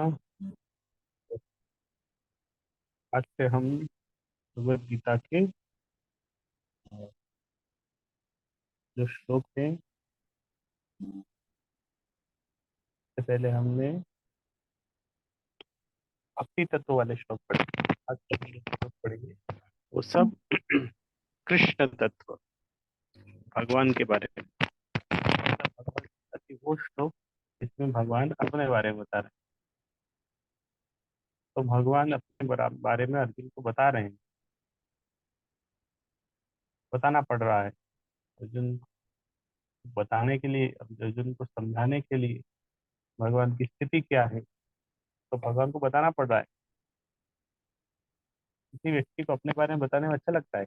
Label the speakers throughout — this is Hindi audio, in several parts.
Speaker 1: हाँ, आज से हम भगवत गीता के जो श्लोक थे, इससे पहले हमने भक्ति तत्व वाले श्लोक पढ़े। आज से हम जो श्लोक पढ़ेंगे वो सब कृष्ण तत्व, भगवान के बारे में। मतलब भगवान गीता की वो श्लोक जिसमें भगवान अपने बारे में बता रहे हैं। तो भगवान अपने बारे में अर्जुन को बता रहे हैं, बताना पड़ रहा है। अर्जुन को बताने के लिए, अर्जुन को समझाने के लिए भगवान की स्थिति क्या है, तो भगवान को बताना पड़ रहा है। किसी व्यक्ति को अपने बारे में बताने में अच्छा लगता है?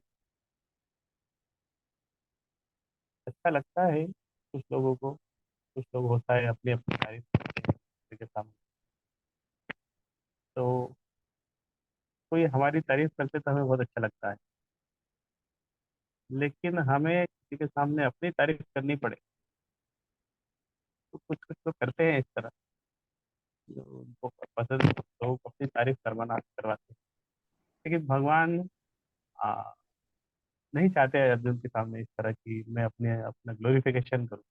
Speaker 1: अच्छा लगता है कुछ लोगों को। कुछ लोग होता है अपनी अपनी तारीफ करते हैं किसी के सामने। तो कोई हमारी तारीफ करते तो हमें बहुत अच्छा लगता है, लेकिन हमें किसी के सामने अपनी तारीफ करनी पड़े तो कुछ कुछ लोग करते हैं इस तरह, जो उनको पसंद है, लोग अपनी तारीफ करवाना करवाते हैं। लेकिन भगवान आ, नहीं चाहते हैं अर्जुन के सामने इस तरह की मैं अपने अपना ग्लोरिफिकेशन करूं।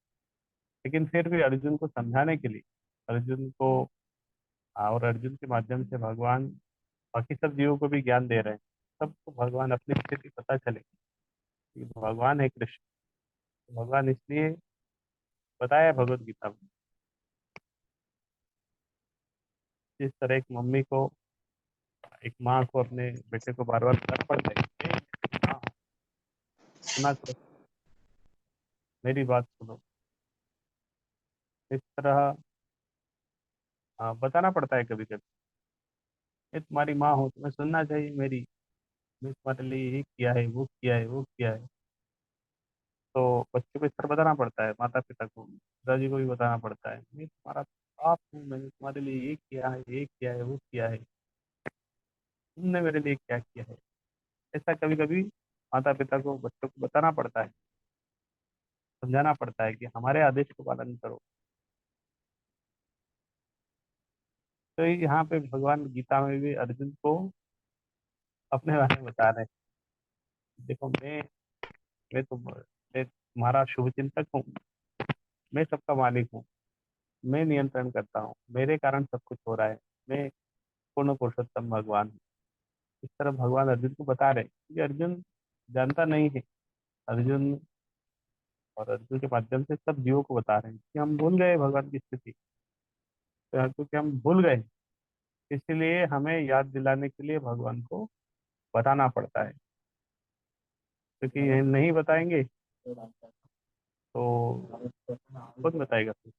Speaker 1: लेकिन फिर भी अर्जुन को समझाने के लिए, अर्जुन को और अर्जुन के माध्यम से भगवान बाकी सब जीवों को भी ज्ञान दे रहे हैं। सबको भगवान अपनी स्थिति पता चले कि भगवान है कृष्ण। भगवान इसलिए बताया भगवत गीता में। जिस तरह एक मम्मी को, एक माँ को अपने बेटे को बार बार बताना पड़ता है कि, "ए, हाँ, सुना करो, मेरी बात सुनो।" इस तरह बताना पड़ता है कभी कभी। ये तुम्हारी माँ हो, तुम्हें सुनना चाहिए मेरी। मैं तुम्हारे लिए ये किया है, वो किया है, वो किया है। तो बच्चों को इस तरह बताना पड़ता है, माता पिता को, पिताजी को भी बताना पड़ता है, मैं तुम्हारा बाप हूँ, मैंने तुम्हारे लिए ये किया है, ये किया है, वो किया है, तुमने मेरे लिए क्या किया है। ऐसा कभी कभी माता पिता को बच्चों को बताना पड़ता है, समझाना पड़ता है कि हमारे आदेश को पालन करो। तो यहाँ पे भगवान गीता में भी अर्जुन को अपने बारे में बता रहे हैं। देखो, मैं तुम्हारा शुभ चिंतक हूँ। मैं सबका मालिक हूँ। मैं नियंत्रण करता हूँ, मेरे कारण सब कुछ हो रहा है। मैं पूर्ण पुरुषोत्तम भगवान हूँ। इस तरह भगवान अर्जुन को बता रहे हैं कि अर्जुन जानता नहीं है। अर्जुन और अर्जुन के माध्यम से सब जीवों को बता रहे हैं कि हम भूल गए भगवान की स्थिति। तो क्योंकि हम भूल गए, इसलिए हमें याद दिलाने के लिए भगवान को बताना पड़ता है। क्योंकि ये नहीं बताएंगे तो कौन बताएगा फिर?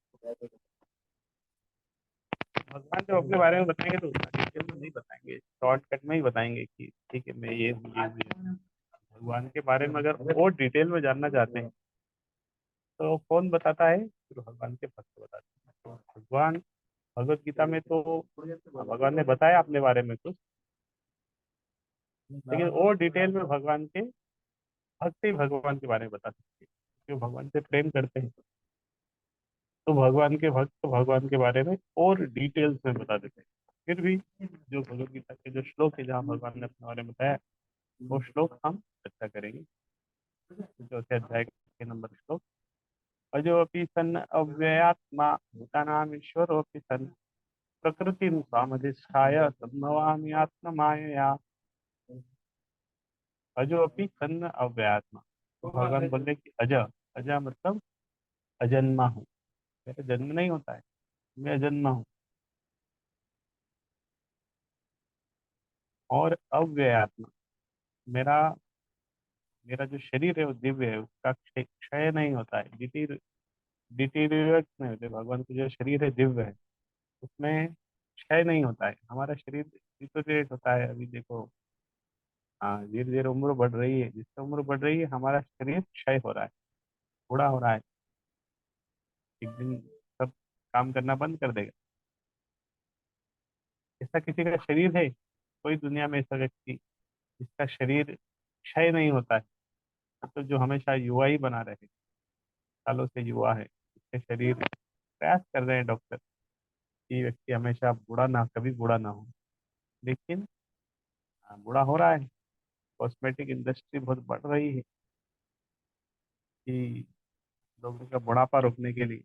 Speaker 1: भगवान जब अपने बारे में बताएंगे तो उतना डिटेल में नहीं बताएंगे, शॉर्टकट में ही बताएंगे कि ठीक है, मैं ये हूँ, ये हूँ, ये हूँ। भगवान के बारे में अगर और डिटेल में जानना चाहते हैं तो कौन बताता है? फिर भगवान के भक्त बताते हैं। तो भगवान भगवत गीता में तो भगवान ने बताया अपने बारे में कुछ, लेकिन और डिटेल में भगवान के भक्त ही भगवान के बारे में बता सकते हैं। जो भगवान से प्रेम करते हैं तो भगवान के भक्त तो भगवान के बारे में और डिटेल्स में बता देते हैं। फिर भी जो भगवत गीता के जो श्लोक है जहाँ भगवान ने अपने बारे में बताया, वो श्लोक हम चर्चा करेंगे। चौथे अध्याय के नंबर श्लोक। अजोपि सन् अव्ययात्मा भूतानाम ईश्वरोऽपि सन् प्रकृतिं स्वामधिष्ठाय सम्भवामि आत्ममायया। अजोपि सन् अव्ययात्मा। तो भगवान बोल रहे कि अज, अज मतलब अजन्मा हूँ। मेरा जन्म नहीं होता है, मैं अजन्मा हूँ। और अव्ययात्मा, मेरा मेरा जो शरीर है वो दिव्य है, उसका क्षय नहीं होता है, डिटीरियरेट नहीं होते। भगवान का जो शरीर है दिव्य है, उसमें क्षय नहीं होता है। हमारा शरीर डिटीरियरेट होता है। अभी देखो, हाँ, धीरे धीरे उम्र बढ़ रही है, जिससे उम्र बढ़ रही है हमारा शरीर क्षय हो रहा है, बूढ़ा हो रहा है। एक दिन सब काम करना बंद कर देगा। ऐसा किसी का शरीर है? कोई दुनिया में ऐसा व्यक्ति जिसका शरीर क्षय नहीं होता है? तो जो हमेशा युवा ही बना रहे, सालों से युवा है, उसके शरीर, प्रयास कर रहे हैं डॉक्टर, कि व्यक्ति हमेशा बूढ़ा ना, कभी बूढ़ा ना हो। लेकिन बूढ़ा हो रहा है। कॉस्मेटिक इंडस्ट्री बहुत बढ़ रही है कि लोगों का बुढ़ापा रोकने के लिए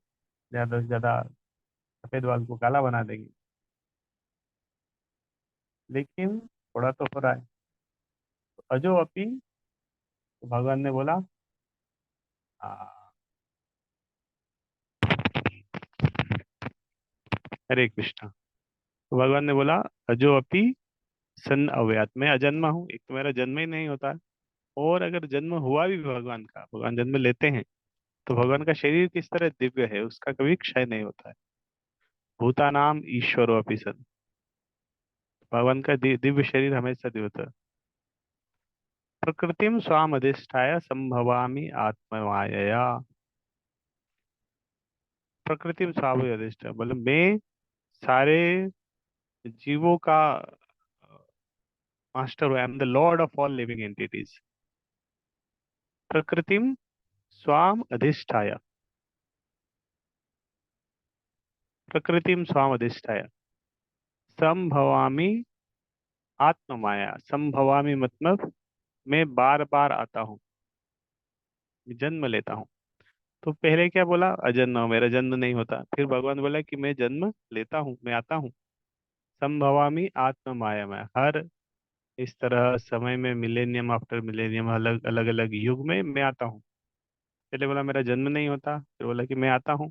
Speaker 1: ज़्यादा से ज़्यादा सफ़ेद बाल को काला बना देंगे। लेकिन थोड़ा तो हो रहा है। तो अजो अपी, तो भगवान ने बोला, "आ, हरे कृष्णा।" तो भगवान ने बोला, अजो अपी सन अव्यात, मैं अजन्मा हूँ। एक तो मेरा जन्म ही नहीं होता है, और अगर जन्म हुआ भी भगवान का, भगवान जन्म लेते हैं, तो भगवान का शरीर किस तरह दिव्य है, उसका कभी क्षय नहीं होता है। भूतानाम ईश्वरो अपि सन, भगवान का दिव्य शरीर हमेशा दिव्य होता है। प्रकृतिम स्वाम अधिष्ठाय संभवामि आत्ममायया। प्रकृतिम स्वाम अधिष्ठाय मतलब मैं सारे जीवों का master, I am the lord of all living entities. प्रकृतिम स्वाम अधिष्ठाय, प्रकृतिम स्वाम अधिष्ठाय संभवामि आत्ममाया। संभवामि मतलब मैं बार बार आता हूँ, जन्म लेता हूँ। तो पहले क्या बोला, अजन्मा हूं, मेरा जन्म नहीं होता। फिर भगवान बोला कि मैं जन्म लेता हूँ, मैं आता हूँ। संभवामि आत्म माया में, हर इस तरह समय में मिलेनियम आफ्टर मिलेनियम, अलग अलग अलग युग में मैं आता हूँ। पहले बोला मेरा जन्म नहीं होता, फिर बोला कि मैं आता हूँ।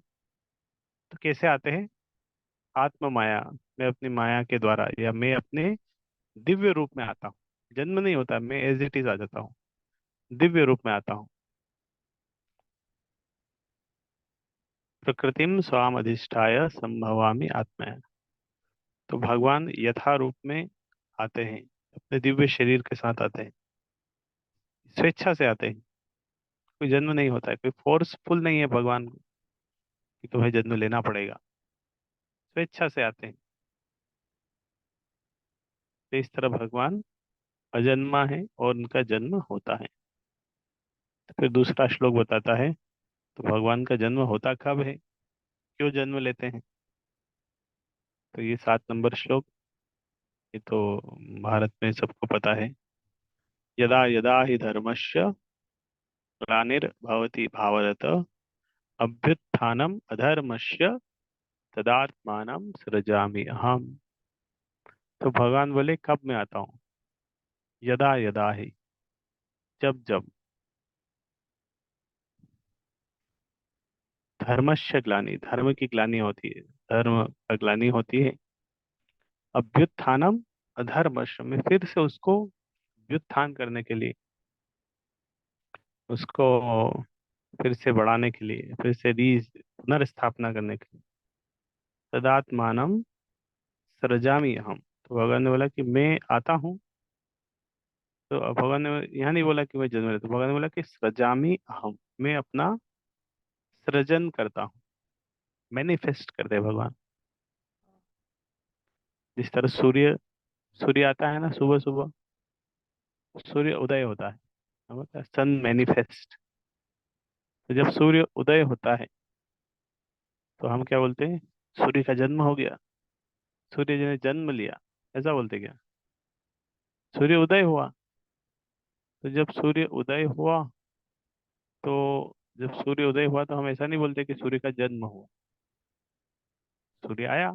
Speaker 1: तो कैसे आते हैं, आत्म माया, मैं अपनी माया के द्वारा, या मैं अपने दिव्य रूप में आता हूँ। जन्म नहीं होता, मैं एज इट इज आ जाता हूँ, दिव्य रूप में आता हूँ। प्रकृतिम स्वाम अधिष्ठाय संभवामि आत्मा। तो भगवान यथा रूप में आते हैं, अपने दिव्य शरीर के साथ आते हैं, स्वेच्छा से आते हैं। कोई जन्म नहीं होता है, कोई फोर्सफुल नहीं है भगवान को कि तुम्हें जन्म लेना पड़ेगा, स्वेच्छा से आते हैं। तो इस तरह भगवान अजन्मा है और उनका जन्म होता है। तो फिर दूसरा श्लोक बताता है, तो भगवान का जन्म होता कब है, क्यों जन्म लेते हैं। तो ये 7 नंबर श्लोक, ये तो भारत में सबको पता है। यदा यदा हि धर्मस्य ग्लानिर्भवति भारत, अभ्युत्थानम अधर्मस्य तदात्मानं सृजामि अहम। तो भगवान बोले कब मैं आता हूँ, यदा यदा ही, जब जब, धर्मस्य ग्लानि, धर्म की ग्लानि होती है, धर्म का ग्लानि होती है। अभ्युत्थानम अधर्मस्य में फिर से उसको व्युत्थान करने के लिए, उसको फिर से बढ़ाने के लिए, फिर से री पुनर्स्थापना करने के लिए, तदात्मानम सृजामि हम। तो भगवान ने बोला कि मैं आता हूँ। तो भगवान ने यहाँ नहीं बोला कि मैं जन्म लेता हूँ, भगवान ने बोला कि सृजामि अहम, मैं अपना सृजन करता हूँ, मैनिफेस्ट करते हैं भगवान। जिस तरह सूर्य, सूर्य आता है ना सुबह सुबह, सूर्य उदय होता है, मतलब सन मैनिफेस्ट। तो जब सूर्य उदय होता है, तो हम क्या बोलते हैं, सूर्य का जन्म हो गया, सूर्य जी ने जन्म लिया, ऐसा बोलते क्या, सूर्य उदय हुआ। तो जब सूर्य उदय हुआ, तो जब सूर्य उदय हुआ तो हम ऐसा नहीं बोलते कि सूर्य का जन्म हुआ। सूर्य आया,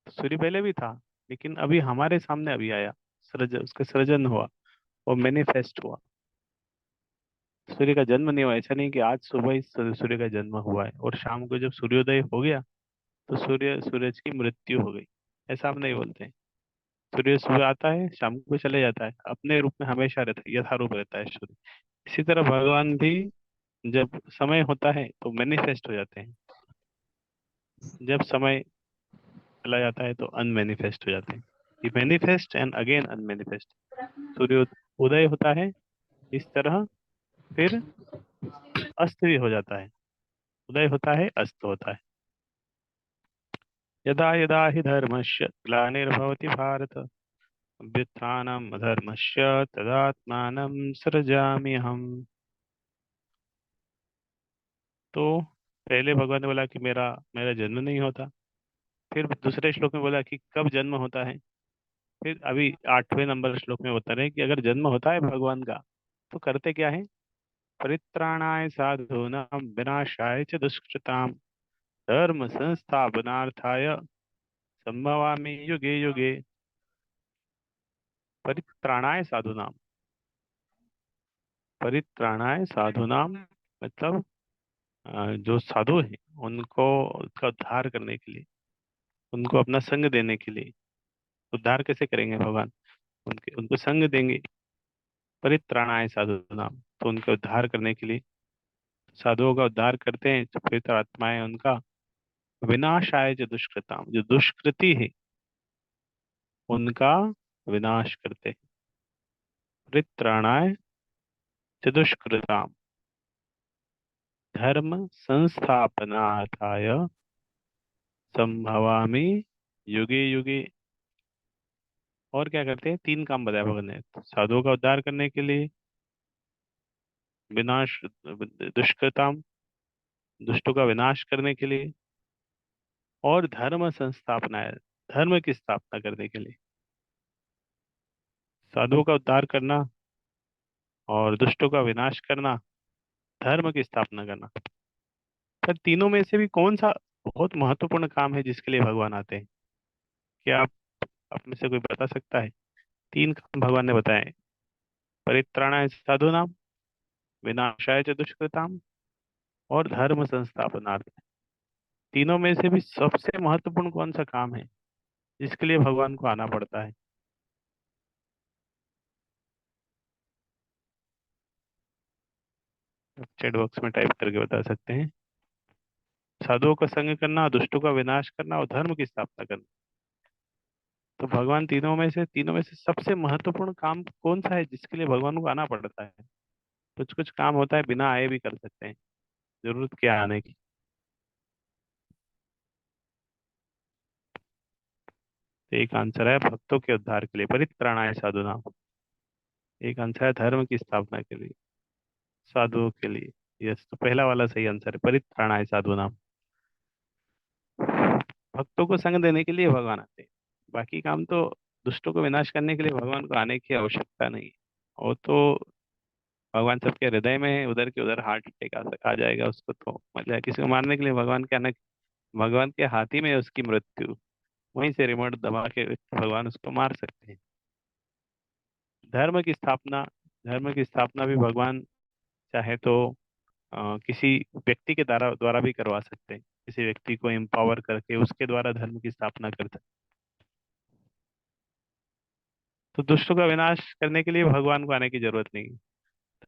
Speaker 1: तो सूर्य पहले भी था, लेकिन अभी हमारे सामने अभी आया, उसका सृजन हुआ और मैनिफेस्ट हुआ। सूर्य का जन्म नहीं हुआ, ऐसा नहीं कि आज सुबह ही सूर्य का जन्म हुआ है और शाम को जब सूर्योदय हो गया तो सूरज की मृत्यु हो गई, ऐसा हम नहीं बोलते। सूर्य सुबह आता है, शाम को चले जाता है, अपने रूप में हमेशा रहता है, यथारूप रहता है सूर्य। इसी तरह भगवान भी जब समय होता है तो मैनिफेस्ट हो जाते हैं, जब समय चला जाता है तो अनमैनिफेस्ट हो जाते हैं। ये मैनिफेस्ट एंड अगेन अनमैनिफेस्ट। सूर्य उदय होता है इस तरह, फिर अस्त भी हो जाता है, उदय होता है अस्त होता है। यदा यदा हि धर्मस्य ग्लानिर्भवति भारत, अभ्युत्थानम् अधर्मस्य तदात्मानं सृजाम्यहम्। तो पहले भगवान ने बोला कि मेरा मेरा जन्म नहीं होता। फिर दूसरे श्लोक में बोला कि कब जन्म होता है। फिर अभी 8वें नंबर श्लोक में बता रहे हैं कि अगर जन्म होता है भगवान का तो करते क्या है। परित्राणाय साधूनां विनाशाय च दुष्कृतां धर्म संस्थापनार्थाय संभवामि युगे युगे। परित्राणाय साधूनां, परित्राणाय साधूनां मतलब जो साधु हैं उनको उसका उद्धार करने के लिए, उनको अपना संग देने के लिए। उद्धार कैसे करेंगे भगवान, उनके उनको संग देंगे। परित्राणाय साधूनां, तो उनका उद्धार करने के लिए साधुओं का उद्धार करते हैं। तो फिर तो आत्माएं उनका विनाशाय जो दुष्कृताम, जो दुष्कृति है उनका विनाश करते हैं। परित्राणाय च दुष्कृताम धर्म संस्थापनार्थाय संभवामि युगे युगे। और क्या करते हैं, तीन काम बताया भगवान ने। साधुओं का उद्धार करने के लिए, विनाश दुष्कृताम, दुष्टों का विनाश करने के लिए, और धर्म संस्थापना है, धर्म की स्थापना करने के लिए। साधुओं का उद्धार करना और दुष्टों का विनाश करना, धर्म की स्थापना करना। पर तीनों में से भी कौन सा बहुत महत्वपूर्ण काम है जिसके लिए भगवान आते हैं? क्या आप में से कोई बता सकता है? तीन काम भगवान ने बताए। परित्राणाय साधूनाम, विनाशाय च दुष्कृताम, और धर्म संस्थापनार्थ। तीनों में से भी सबसे महत्वपूर्ण कौन सा काम है जिसके लिए भगवान को आना पड़ता है? चैट बॉक्स में टाइप करके बता सकते हैं। साधुओं का संग करना, दुष्टों का विनाश करना और धर्म की स्थापना करना। तो भगवान तीनों में से सबसे महत्वपूर्ण काम कौन सा है जिसके लिए भगवान को आना पड़ता है? कुछ कुछ काम होता है बिना आए भी कर सकते हैं, जरूरत क्या आने की। तो एक आंसर है भक्तों के उद्धार के लिए, परित्राणाय साधुनाम। एक आंसर है धर्म की स्थापना के लिए, साधुओं के लिए। यस, तो पहला वाला सही आंसर है, परित्राणाय साधुनाम। भक्तों को संग देने के लिए भगवान आते हैं। बाकी काम तो दुष्टों को विनाश करने के लिए भगवान को आने की आवश्यकता नहीं है। वो तो भगवान सबके हृदय में है, उधर के उधर हार्ट अटैक आ जाएगा उसको तो मतलब किसी को मारने के लिए भगवान के आना, भगवान के हाथ ही में है उसकी मृत्यु। वहीं से रिमोट दबा के भगवान उसको मार सकते हैं। धर्म की स्थापना, धर्म की स्थापना भी भगवान चाहे तो किसी व्यक्ति के द्वारा द्वारा भी करवा सकते हैं। किसी व्यक्ति को एम्पावर करके उसके द्वारा धर्म की स्थापना कर सकते। तो दुष्टों का विनाश करने के लिए भगवान को आने की जरूरत नहीं है।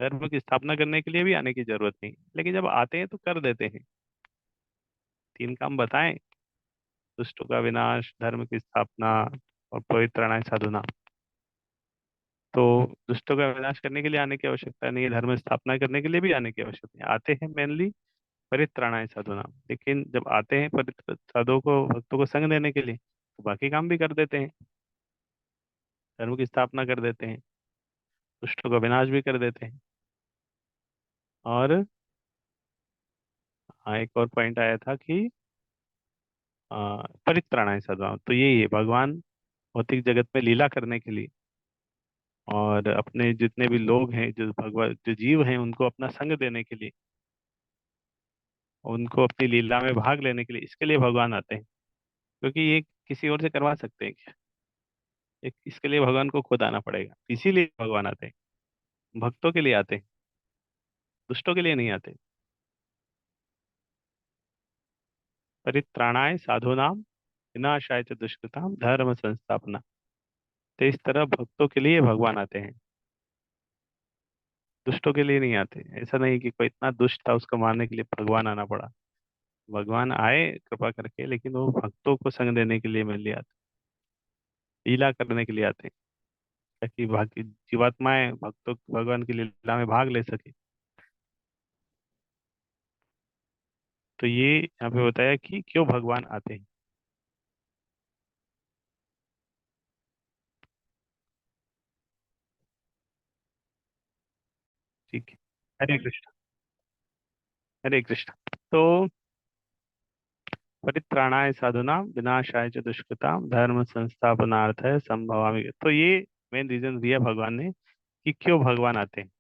Speaker 1: धर्म की स्थापना करने के लिए भी आने की जरूरत नहीं, लेकिन जब आते हैं तो कर देते हैं। तीन काम बताएं, दुष्टों का विनाश, धर्म की स्थापना और पवित्रणाय साधुना। तो दुष्टों का विनाश करने के लिए आने की आवश्यकता नहीं है, धर्म स्थापना करने के लिए भी आने की आवश्यकता नहीं, आते हैं मेनली परित्राणाय साधुना। लेकिन जब आते हैं परित्र साधुओं को, भक्तों को संग देने के लिए, तो बाकी काम भी कर देते हैं। धर्म की स्थापना कर देते हैं, दुष्टों का विनाश भी कर देते हैं। और हाँ, एक और पॉइंट आया था कि परित्राणाय साधुना, तो यही है भगवान भौतिक जगत में लीला करने के लिए और अपने जितने भी लोग हैं, जो भगवान जो जीव हैं उनको अपना संग देने के लिए, उनको अपनी लीला में भाग लेने के लिए, इसके लिए भगवान आते हैं। क्योंकि ये किसी और से करवा सकते हैं क्या? इसके लिए भगवान को खुद आना पड़ेगा, इसीलिए भगवान आते हैं। भक्तों के लिए आते हैं, दुष्टों के लिए नहीं आते। परित्राणाय साधूनाम, विनाशाय च दुष्कृताम धर्म संस्थापना। तो इस तरह भक्तों के लिए भगवान आते हैं, दुष्टों के लिए नहीं आते। ऐसा नहीं कि कोई इतना दुष्ट था उसको मारने के लिए भगवान आना पड़ा। भगवान आए कृपा करके, लेकिन वो भक्तों को संग देने के लिए मेरे लिए आते, लीला करने के लिए आते हैं, ताकि बाकी जीवात्माएं भक्तों भगवान की लीला में भाग ले सके। तो ये यहाँ पे बताया कि क्यों भगवान आते हैं। ठीक है। हरे कृष्ण, हरे कृष्ण। तो परित्राणाय साधुनां विनाशाय च दुष्कृताम धर्म संस्थापनार्थाय संभवामि। तो ये मेन रीजन दिया भगवान ने कि क्यों भगवान आते हैं।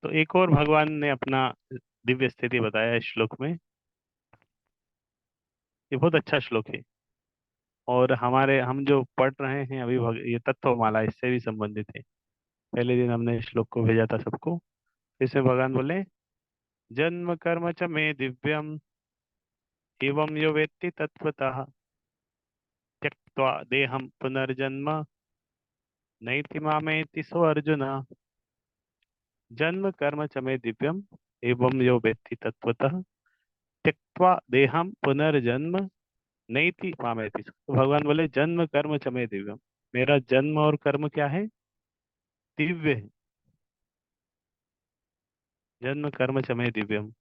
Speaker 1: तो एक और भगवान ने अपना दिव्य स्थिति बताया इस श्लोक में। ये बहुत अच्छा श्लोक है, और हमारे हम जो पढ़ रहे हैं अभी ये तत्वमाला इससे भी संबंधित है। पहले दिन हमने इस श्लोक को भेजा था सबको। इसमें भगवान बोले, जन्म कर्म च मे दिव्यम एवं यो वेत्ति तत्वतः त्यक्त्वा देहं पुनर्जन्म नैति मामेति सो अर्जुन। जन्म कर्म च मे दिव्यम एवं यो वेत्ति तत्वतः त्यक्त्वा देहं पुनर्जन्म नैति मामेति। तो भगवान बोले, जन्म कर्म च मे दिव्यम, मेरा जन्म और कर्म क्या है? दिव्य है। जन्म कर्म च मे दिव्यम।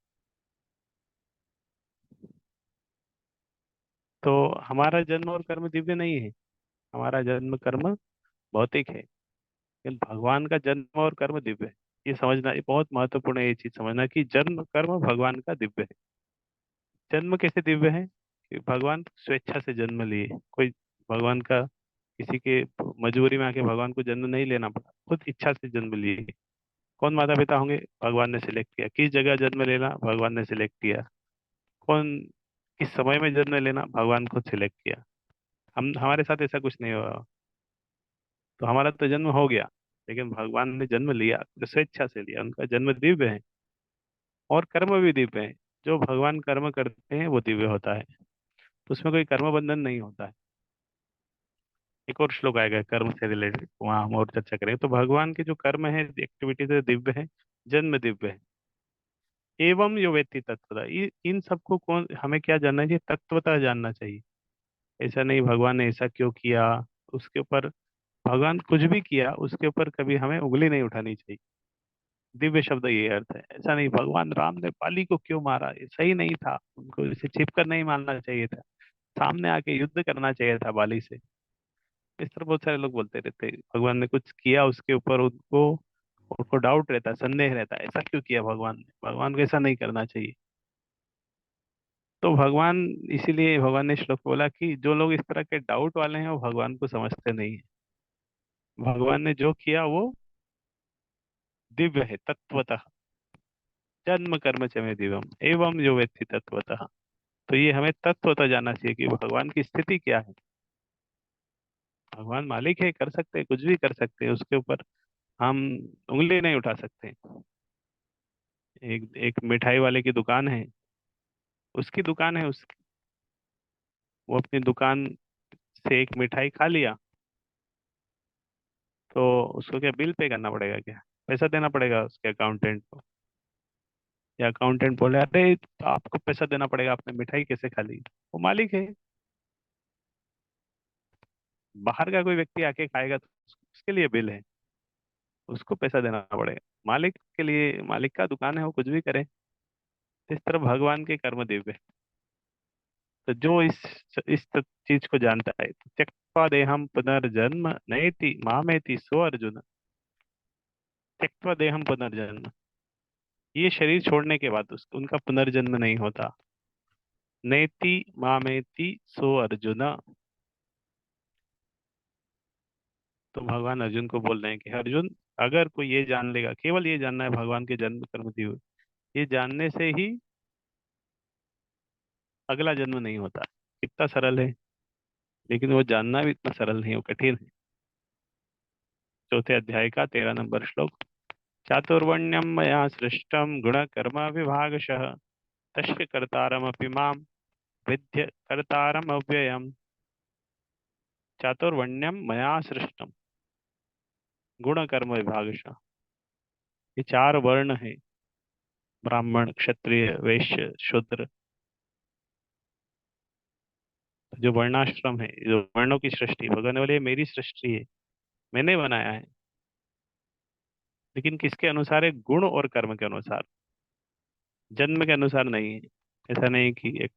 Speaker 1: तो हमारा जन्म और कर्म दिव्य नहीं है, हमारा जन्म कर्म भौतिक है। लेकिन भगवान का जन्म और कर्म दिव्य है। ये समझना, ये बहुत महत्वपूर्ण है, ये चीज समझना कि जन्म कर्म भगवान का दिव्य है। जन्म कैसे दिव्य है? कि भगवान स्वेच्छा से जन्म लिए। कोई भगवान का किसी के मजबूरी में आके भगवान को जन्म नहीं लेना पड़ा, खुद इच्छा से जन्म लिए। कौन माता पिता होंगे? भगवान ने सिलेक्ट किया। किस जगह जन्म लेना? भगवान ने सिलेक्ट किया। कौन किस समय में जन्म लेना? भगवान खुद सिलेक्ट किया। हम हमारे साथ ऐसा कुछ नहीं हुआ। तो हमारा तो जन्म हो गया, लेकिन भगवान ने जन्म लिया तो स्वेच्छा से लिया। उनका जन्म दिव्य है, और कर्म भी दिव्य है। जो भगवान कर्म करते हैं वो दिव्य होता है, तो उसमें कोई कर्म बंधन नहीं होता है। एक और श्लोक आएगा कर्म से रिलेटेड, वहां हम और चर्चा करेंगे। तो भगवान के जो कर्म है, एक्टिविटीज है, दिव्य है। जन्म दिव्य है। एवं यो वेत्ति तत्वता, इन सबको कौन हमें क्या जानना चाहिए? तत्वता जानना चाहिए। ऐसा नहीं भगवान ने ऐसा क्यों किया, उसके ऊपर भगवान कुछ भी किया उसके ऊपर कभी हमें उंगली नहीं उठानी चाहिए। दिव्य शब्द ये अर्थ है। ऐसा नहीं भगवान राम ने बाली को क्यों मारा, ये सही नहीं था, उनको इसे छिप कर नहीं मारना चाहिए था, सामने आके युद्ध करना चाहिए था बाली से। इस तरह बहुत सारे लोग बोलते रहते हैं। भगवान ने कुछ किया उसके ऊपर उनको उनको डाउट रहता है, संदेह रहता है, ऐसा क्यों किया भगवान ने, भगवान को ऐसा नहीं करना चाहिए। तो भगवान, इसीलिए भगवान ने श्लोक बोला कि जो लोग इस तरह के डाउट वाले हैं वो भगवान को समझते नहीं है। भगवान ने जो किया वो दिव्य है तत्वतः। जन्म कर्म च मे दिव्यम एवं जो व्यक्ति तत्वतः। तो ये हमें तत्वतः जानना चाहिए कि भगवान की स्थिति क्या है। भगवान मालिक है, कर सकते हैं, कुछ भी कर सकते हैं, उसके ऊपर हम उंगली नहीं उठा सकते। एक एक मिठाई वाले की दुकान है, उसकी दुकान है, वो अपनी दुकान से एक मिठाई खा लिया, तो उसको क्या बिल पे करना पड़ेगा क्या? पैसा देना पड़ेगा उसके अकाउंटेंट को? या अकाउंटेंट बोले, अरे तो आपको पैसा देना पड़ेगा, आपने मिठाई कैसे खा ली? वो मालिक है। बाहर का कोई व्यक्ति आके खाएगा तो उसके लिए बिल है, उसको पैसा देना पड़ेगा। मालिक के लिए, मालिक का दुकान है, वो कुछ भी करे। इस तरह भगवान के कर्म दिव्य है। तो जो इस चीज को जानता है, तो त्यक्त्वा देहम पुनर्जन्म नयति मामेति सो अर्जुन। त्यक्त्वा देहम पुनर्जन्म, ये शरीर छोड़ने के बाद उनका पुनर्जन्म नहीं होता। नेति मामेति सो अर्जुन। तो भगवान अर्जुन को बोल रहे हैं कि अर्जुन, अगर कोई ये जान लेगा, केवल ये जानना है भगवान के जन्म कर्म दिव्य, ये जानने से ही अगला जन्म नहीं होता। कितना सरल है, लेकिन वो जानना भी इतना सरल नहीं, वो कठिन है। चौथे अध्याय का 13 नंबर श्लोक। चातुर्वर्ण्यम मया सृष्टम गुण कर्म विभागशः तस्य कर्तारमपि माम विद्य कर्तारम अव्ययम। चातुर्वर्ण्यम मया सृष्टम गुण कर्म विभागशः। ये चार वर्ण है, ब्राह्मण क्षत्रिय वैश्य शूद्र। जो वर्णाश्रम है, जो वर्णों की सृष्टि, भगवान बोले ये मेरी सृष्टि है, मैंने बनाया है। लेकिन किसके अनुसार है? गुण और कर्म के अनुसार, जन्म के अनुसार नहीं है। ऐसा नहीं कि एक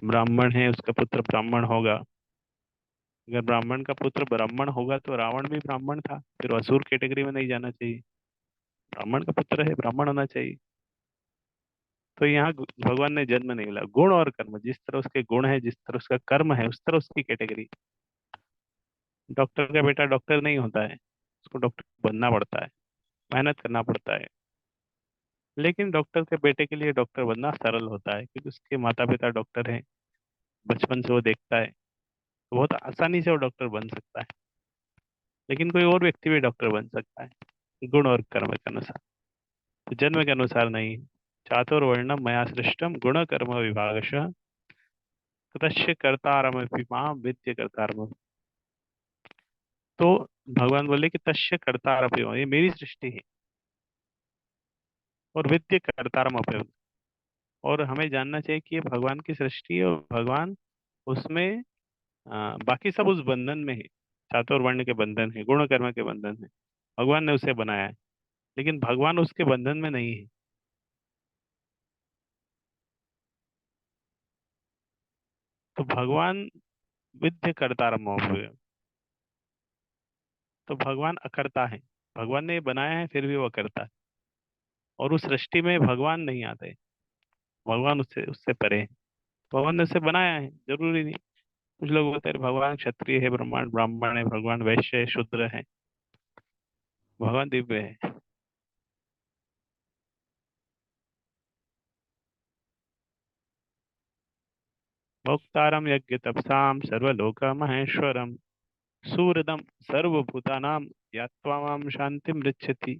Speaker 1: ब्राह्मण है उसका पुत्र ब्राह्मण होगा। अगर ब्राह्मण का पुत्र ब्राह्मण होगा तो रावण भी ब्राह्मण था, फिर वो असुर कैटेगरी में नहीं जाना चाहिए। ब्राह्मण का पुत्र है, ब्राह्मण होना चाहिए। तो यहाँ भगवान ने जन्म नहीं मिला, गुण और कर्म, जिस तरह उसके गुण है, जिस तरह उसका कर्म है, उस तरह उसकी कैटेगरी। डॉक्टर का बेटा डॉक्टर नहीं होता है, उसको डॉक्टर बनना पड़ता है, मेहनत करना पड़ता है। लेकिन डॉक्टर के बेटे के लिए डॉक्टर बनना सरल होता है, क्योंकि उसके माता पिता डॉक्टर हैं, बचपन से वो देखता है, तो बहुत आसानी से वो डॉक्टर बन सकता है। लेकिन कोई और व्यक्ति भी डॉक्टर बन सकता है, गुण और कर्म के अनुसार, तो जन्म के अनुसार नहीं। चातुर्वर्णम मया सृष्टम गुण कर्म विभागशः तस्य कर्तारमपि मां विद्य कर्तारम। तो भगवान बोले कि तस्य कर्तारमपि मां, ये मेरी सृष्टि है, और विद्य कर्तारमपि। और हमें जानना चाहिए कि ये भगवान की सृष्टि है, और भगवान उसमें बाकी सब उस बंधन में है। चातुर्वर्ण के बंधन है, गुण कर्म के बंधन है, भगवान ने उसे बनाया है, लेकिन भगवान उसके बंधन में नहीं है। तो भगवान विद्य कर्तारमपि, तो भगवान अकर्ता है। भगवान ने बनाया है, फिर भी वो करता है, और उस सृष्टि में भगवान नहीं आते, भगवान उससे उससे परे है। भगवान ने उसे बनाया है, जरूरी नहीं। कुछ लोग बोलते हैं भगवान क्षत्रिय है, ब्राह्मण ब्राह्मण है, भगवान वैश्य है, शूद्र है। भगवान दिव्य है। भोक्तारम यज्ञ तपसाम सर्वलोक महेश्वरम सूरदम सर्वभूतानां ज्ञात्वा माम शांतिम पृच्छति।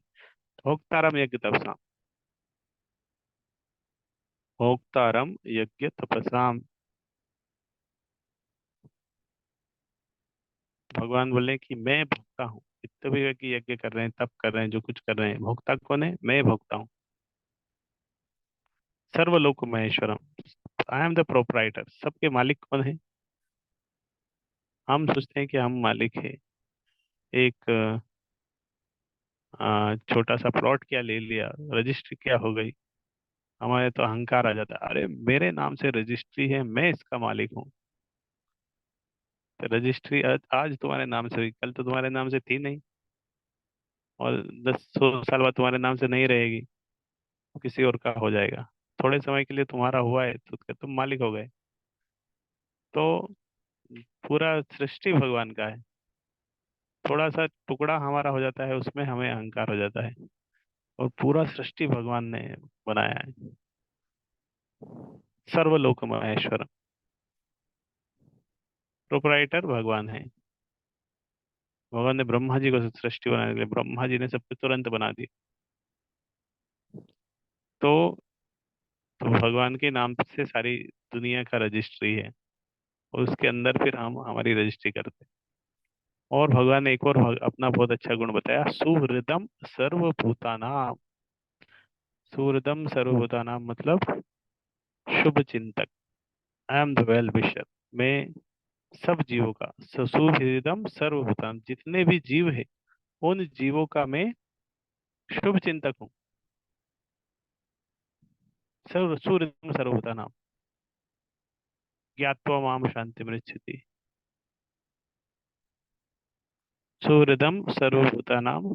Speaker 1: भोक्तारम यज्ञ तपसाम, भोक्तारम यज्ञ तपसाम। भगवान बोले कि मैं भोक्ता हूँ, जितने भी व्यक्ति यज्ञ कर रहे हैं, तप कर रहे हैं, जो कुछ कर रहे हैं, भोक्ता कौन है? मैं भोक्ता हूँ। सर्वलोक महेश्वरम, आई एम द प्रोपराइटर। सबके मालिक कौन है? हम सोचते हैं कि हम मालिक है। एक छोटा सा प्लॉट क्या ले लिया, रजिस्ट्री क्या हो गई, हमारे तो अहंकार आ जाता है, अरे मेरे नाम से रजिस्ट्री है, मैं इसका मालिक हूँ। तो रजिस्ट्री आज तुम्हारे नाम से हुई, कल तो तुम्हारे नाम से थी नहीं, और 10 100 साल बाद तुम्हारे नाम से नहीं रहेगी, तो किसी और का हो जाएगा। थोड़े समय के लिए तुम्हारा हुआ है, तो तुम मालिक हो गए। तो पूरा सृष्टि भगवान का है, थोड़ा सा टुकड़ा हमारा हो जाता है, उसमें हमें अहंकार हो जाता है, और पूरा सृष्टि भगवान ने बनाया है। सर्वलोक महेश्वर, प्रोपराइटर भगवान है। भगवान ने ब्रह्मा जी को सृष्टि बनाने के लिए, ब्रह्मा जी ने सब कुछ तुरंत बना दी। तो भगवान के नाम से सारी दुनिया का रजिस्ट्री है, और उसके अंदर फिर हम हमारी रजिस्ट्री करते हैं। और भगवान ने एक और अपना बहुत अच्छा गुण बताया, सुहृदम सर्वभूतानाम। सुहृदम सर्वभूतानाम मतलब शुभ चिंतक। आई एम द वेल विशर, मैं सब जीवों का, सुहृदम सर्वभूतानाम, जितने भी जीव है उन जीवों का मैं शुभ चिंतक हूँ। सर्व सुहृदम सर्वभूतानाम ज्ञात्वा माम शांति मृच्छति। सुहृदम सर्वभूतानाम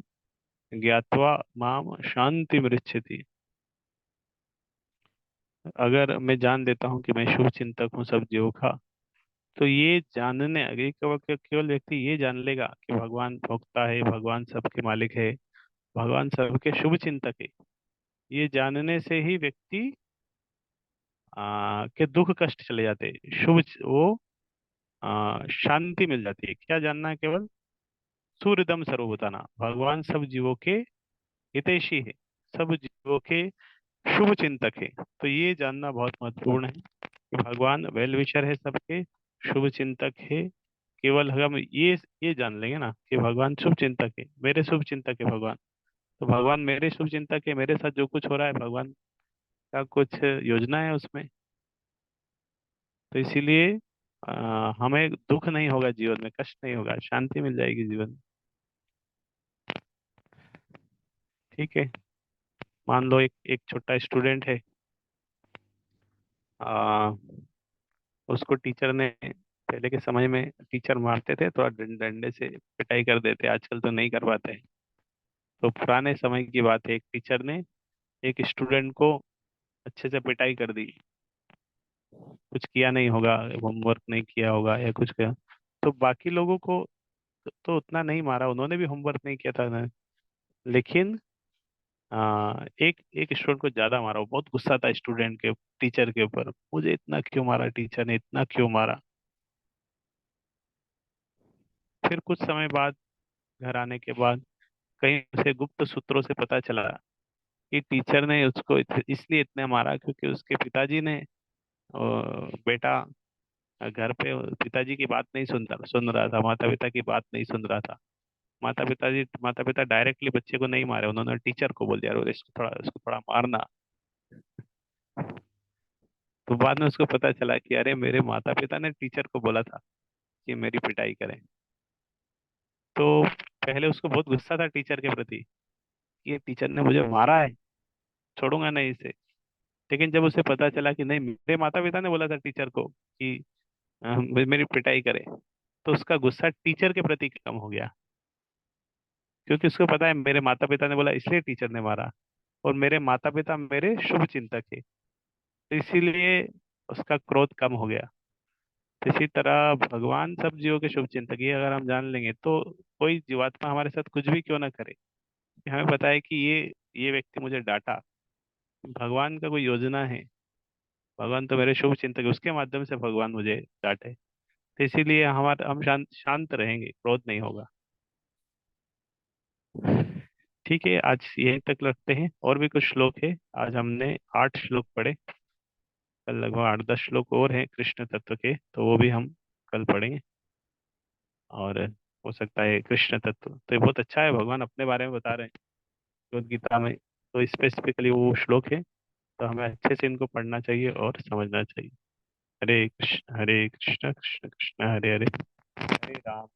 Speaker 1: ज्ञात्वा माम शांति मृच्छति। अगर मैं जान लेता हूँ कि मैं शुभ चिंतक हूँ सब जीवों का, तो ये जानने, अगर केवल केवल व्यक्ति ये जान लेगा कि भगवान भोक्ता है, भगवान सबके मालिक है, भगवान सबके शुभ चिंतक है, ये जानने से ही व्यक्ति के दुख कष्ट चले जाते हैं, वो शांति मिल जाती है। क्या जानना है? केवल सूर्यदम सर्वभूताना, भगवान सब जीवों के हितैषी है, सब जीवों के शुभ चिंतक है। तो ये जानना बहुत महत्वपूर्ण है कि भगवान वेल विशर है, सबके शुभ चिंतक है। केवल हम ये जान लेंगे ना कि भगवान शुभ चिंतक है, मेरे शुभ चिंतक है भगवान, तो भगवान मेरे शुभ चिंतक है, मेरे साथ जो कुछ हो रहा है भगवान का कुछ योजना है उसमें। तो इसीलिए हमें दुख नहीं होगा जीवन में, कष्ट नहीं होगा, शांति मिल जाएगी जीवन में। ठीक है। मान लो एक एक छोटा स्टूडेंट है, आ, उसको टीचर ने, पहले के समय में टीचर मारते थे, थोड़ा डंडे से पिटाई कर देते, आजकल तो नहीं कर पाते। तो पुराने समय की बात है, एक टीचर ने एक स्टूडेंट को अच्छे से पिटाई कर दी। कुछ किया नहीं होगा, होमवर्क नहीं किया होगा या कुछ किया, तो बाकी लोगों को तो उतना नहीं मारा, उन्होंने भी होमवर्क नहीं किया था ना। लेकिन एक एक स्टूडेंट को ज्यादा मारा, वो बहुत गुस्सा था स्टूडेंट के टीचर के ऊपर, मुझे इतना क्यों मारा, टीचर ने इतना क्यों मारा। फिर कुछ समय बाद घर आने के बाद कहीं उसे गुप्त सूत्रों से पता चला कि टीचर ने उसको इसलिए इतना मारा क्योंकि उसके पिताजी ने बेटा घर पे पिताजी की बात नहीं सुन रहा था, माता पिता की बात नहीं सुन रहा था। माता पिता डायरेक्टली बच्चे को नहीं मारे, उन्होंने टीचर को बोल दिया, "अरे इसको थोड़ा मारना"। तो बाद में उसको पता चला कि अरे मेरे माता पिता ने टीचर को बोला था कि मेरी पिटाई करें। तो पहले उसको बहुत गुस्सा था टीचर के प्रति कि ये टीचर ने मुझे मारा है, छोड़ूंगा नहीं इसे। लेकिन जब उसे पता चला कि नहीं, मेरे माता पिता ने बोला था टीचर को कि मेरी पिटाई करे, तो उसका गुस्सा टीचर के प्रति कम हो गया। क्योंकि उसको पता है मेरे माता पिता ने बोला इसलिए टीचर ने मारा, और मेरे माता पिता मेरे शुभ चिंतक है, तो इसीलिए उसका क्रोध कम हो गया। तो इसी तरह भगवान सब जीवों के शुभ चिंतक ही है। अगर हम जान लेंगे तो कोई जीवात्मा हमारे साथ कुछ भी क्यों ना करे, हमें पता है कि ये व्यक्ति मुझे डांटा, भगवान का कोई योजना है, भगवान तो मेरे शुभ चिंतक है, उसके माध्यम से भगवान मुझे डांटे। तो इसीलिए हम शांत शांत रहेंगे, क्रोध नहीं होगा। ठीक है, आज यहीं तक रखते हैं, और भी कुछ श्लोक है। आज हमने 8 श्लोक पढ़े, कल लगभग 8-10 श्लोक और हैं कृष्ण तत्व के, तो वो भी हम कल पढ़ेंगे। और हो सकता है कृष्ण तत्व तो ये बहुत अच्छा है, भगवान अपने बारे में बता रहे हैं भगवद गीता में, तो स्पेसिफिकली वो श्लोक है, तो हमें अच्छे से इनको पढ़ना चाहिए और समझना चाहिए। हरे कृष्ण कृष्ण कृष्ण हरे हरे, हरे राम